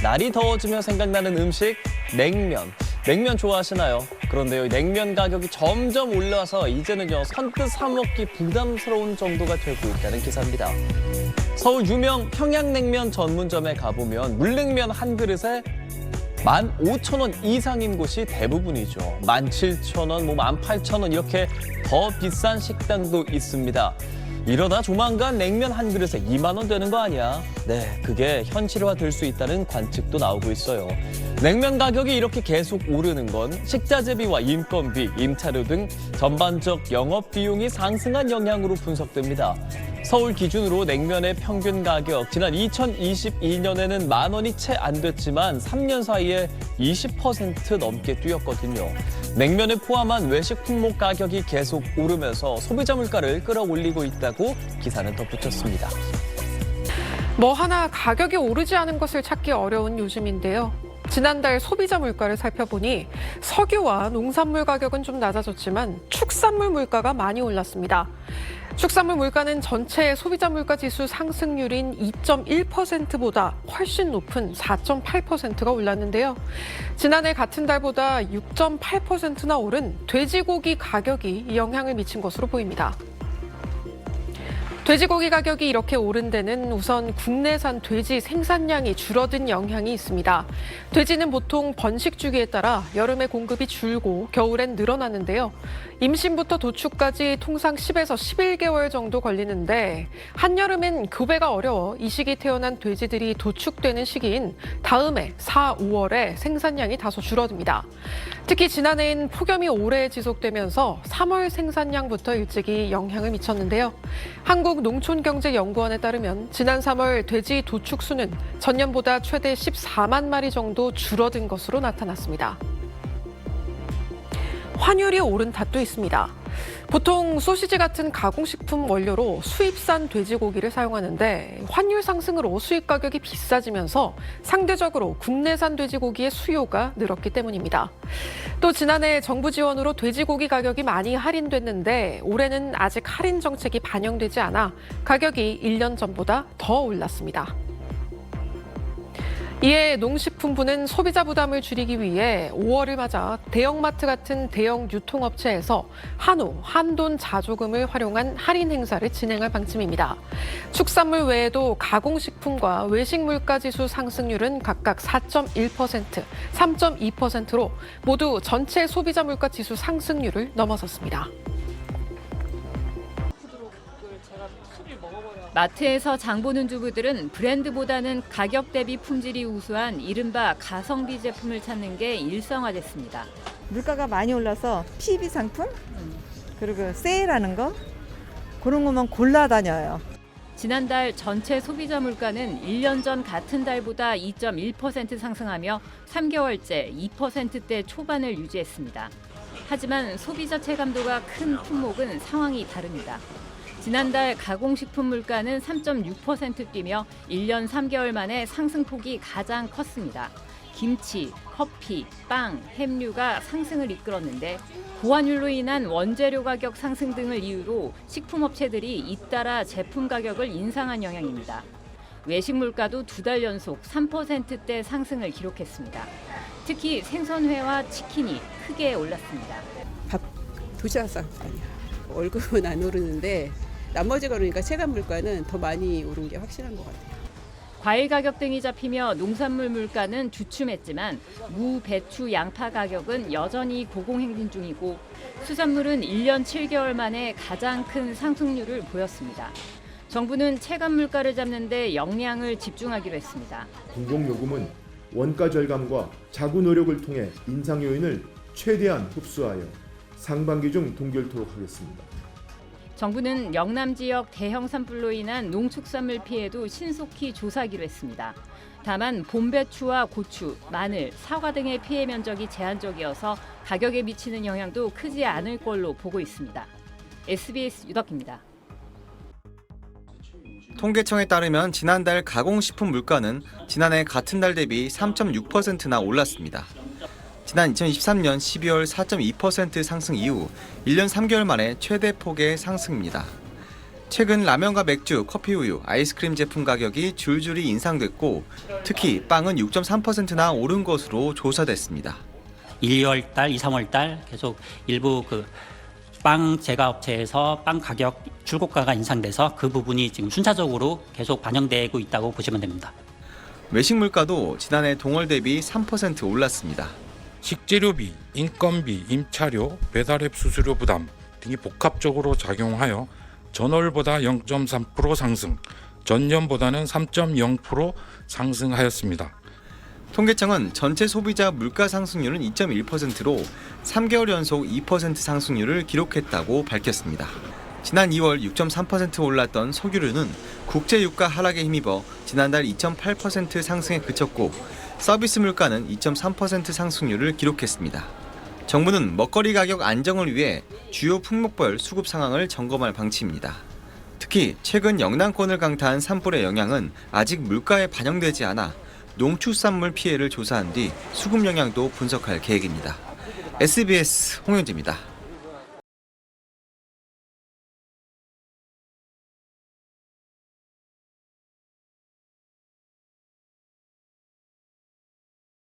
날이 더워지면 생각나는 음식, 냉면. 냉면 좋아하시나요? 그런데요, 냉면 가격이 점점 올라서 이제는요, 선뜻 사 먹기 부담스러운 정도가 되고 있다는 기사입니다. 서울 유명 평양냉면 전문점에 가보면 물냉면 한 그릇에 15,000원 이상인 곳이 대부분이죠. 17,000원, 18,000원 이렇게 더 비싼 식당도 있습니다. 이러다 조만간 냉면 한 그릇에 2만 원 되는 거 아니야? 네, 그게 현실화 될 수 있다는 관측도 나오고 있어요. 냉면 가격이 이렇게 계속 오르는 건 식자재비와 인건비, 임차료 등 전반적 영업 비용이 상승한 영향으로 분석됩니다. 서울 기준으로 냉면의 평균 가격 지난 2022년에는 10,000원이 채 안 됐지만 3년 사이에 20% 넘게 뛰었거든요. 냉면을 포함한 외식 품목 가격이 계속 오르면서 소비자 물가를 끌어올리고 있다고 기사는 덧붙였습니다. 뭐 하나 가격이 오르지 않은 것을 찾기 어려운 요즘인데요. 지난달 소비자 물가를 살펴보니 석유와 농산물 가격은 좀 낮아졌지만 축산물 물가가 많이 올랐습니다. 축산물 물가는 전체 소비자 물가 지수 상승률인 2.1%보다 훨씬 높은 4.8%가 올랐는데요. 지난해 같은 달보다 6.8%나 오른 돼지고기 가격이 이 영향을 미친 것으로 보입니다. 돼지고기 가격이 이렇게 오른 데는 우선 국내산 돼지 생산량이 줄어든 영향이 있습니다. 돼지는 보통 번식 주기에 따라 여름에 공급이 줄고 겨울엔 늘어나는데요. 임신부터 도축까지 통상 10에서 11개월 정도 걸리는데 한여름엔 교배가 어려워 이 시기 태어난 돼지들이 도축되는 시기인 다음해 4, 5월에 생산량이 다소 줄어듭니다. 특히 지난해엔 폭염이 오래 지속되면서 3월 생산량부터 일찍이 영향을 미쳤는데요. 한국농촌경제연구원에 따르면 지난 3월 돼지 도축 수는 전년보다 최대 14만 마리 정도 줄어든 것으로 나타났습니다. 환율이 오른 탓도 있습니다. 보통 소시지 같은 가공식품 원료로 수입산 돼지고기를 사용하는데 환율 상승으로 수입 가격이 비싸지면서 상대적으로 국내산 돼지고기의 수요가 늘었기 때문입니다. 또 지난해 정부 지원으로 돼지고기 가격이 많이 할인됐는데 올해는 아직 할인 정책이 반영되지 않아 가격이 1년 전보다 더 올랐습니다. 이에 농식품부는 소비자 부담을 줄이기 위해 5월을 맞아 대형마트 같은 대형 유통업체에서 한우, 한돈 자조금을 활용한 할인 행사를 진행할 방침입니다. 축산물 외에도 가공식품과 외식 물가 지수 상승률은 각각 4.1%, 3.2%로 모두 전체 소비자 물가 지수 상승률을 넘어섰습니다. 마트에서 장 보는 주부들은 브랜드보다는 가격 대비 품질이 우수한 이른바 가성비 제품을 찾는 게 일상화됐습니다. 물가가 많이 올라서 PB 상품 그리고 세일하는 거 그런 것만 골라 다녀요. 지난달 전체 소비자 물가는 1년 전 같은 달보다 2.1% 상승하며 3개월째 2%대 초반을 유지했습니다. 하지만 소비자 체감도가 큰 품목은 상황이 다릅니다. 지난달 가공식품 물가는 3.6% 뛰며 1년 3개월 만에 상승폭이 가장 컸습니다. 김치, 커피, 빵, 햄류가 상승을 이끌었는데 고환율로 인한 원재료 가격 상승 등을 이유로 식품업체들이 잇따라 제품 가격을 인상한 영향입니다. 외식 물가도 2달 연속 3%대 상승을 기록했습니다. 특히 생선회와 치킨이 크게 올랐습니다. 밥 도시락상 아니야. 월급은 안 오르는데 나머지가 그러니까 체감 물가는 더 많이 오른 게 확실한 것 같아요. 과일 가격 등이 잡히며 농산물 물가는 주춤했지만 무, 배추, 양파 가격은 여전히 고공행진 중이고 수산물은 1년 7개월 만에 가장 큰 상승률을 보였습니다. 정부는 체감 물가를 잡는 데 역량을 집중하기로 했습니다. 공공요금은 원가 절감과 자구 노력을 통해 인상 요인을 최대한 흡수하여 상반기 중 동결토록 하겠습니다. 정부는 영남 지역 대형 산불로 인한 농축산물 피해도 신속히 조사하기로 했습니다. 다만 봄배추와 고추, 마늘, 사과 등의 피해 면적이 제한적이어서 가격에 미치는 영향도 크지 않을 걸로 보고 있습니다. SBS 유덕입니다. 통계청에 따르면 지난달 가공식품 물가는 지난해 같은 달 대비 3.6%나 올랐습니다. 지난 2023년 12월 4.2% 상승 이후 1년 3개월 만에 최대 폭의 상승입니다. 최근 라면과 맥주, 커피, 우유, 아이스크림 제품 가격이 줄줄이 인상됐고 특히 빵은 6.3%나 오른 것으로 조사됐습니다. 1, 2월 달, 2, 3월 달 계속 일부 빵 제과업체에서 빵 가격 출고가가 인상돼서 그 부분이 지금 순차적으로 계속 반영되고 있다고 보시면 됩니다. 외식 물가도 지난해 동월 대비 3% 올랐습니다. 식재료비, 인건비, 임차료, 배달앱 수수료 부담 등이 복합적으로 작용하여 전월보다 0.3% 상승, 전년보다는 3.0% 상승하였습니다. 통계청은 전체 소비자 물가 상승률은 2.1%로 3개월 연속 2% 상승률을 기록했다고 밝혔습니다. 지난 2월 6.3% 올랐던 석유류는 국제 유가 하락에 힘입어 지난달 2.8% 상승에 그쳤고 서비스 물가는 2.3% 상승률을 기록했습니다. 정부는 먹거리 가격 안정을 위해 주요 품목별 수급 상황을 점검할 방침입니다. 특히 최근 영남권을 강타한 산불의 영향은 아직 물가에 반영되지 않아 농축산물 피해를 조사한 뒤 수급 영향도 분석할 계획입니다. SBS 홍현지입니다.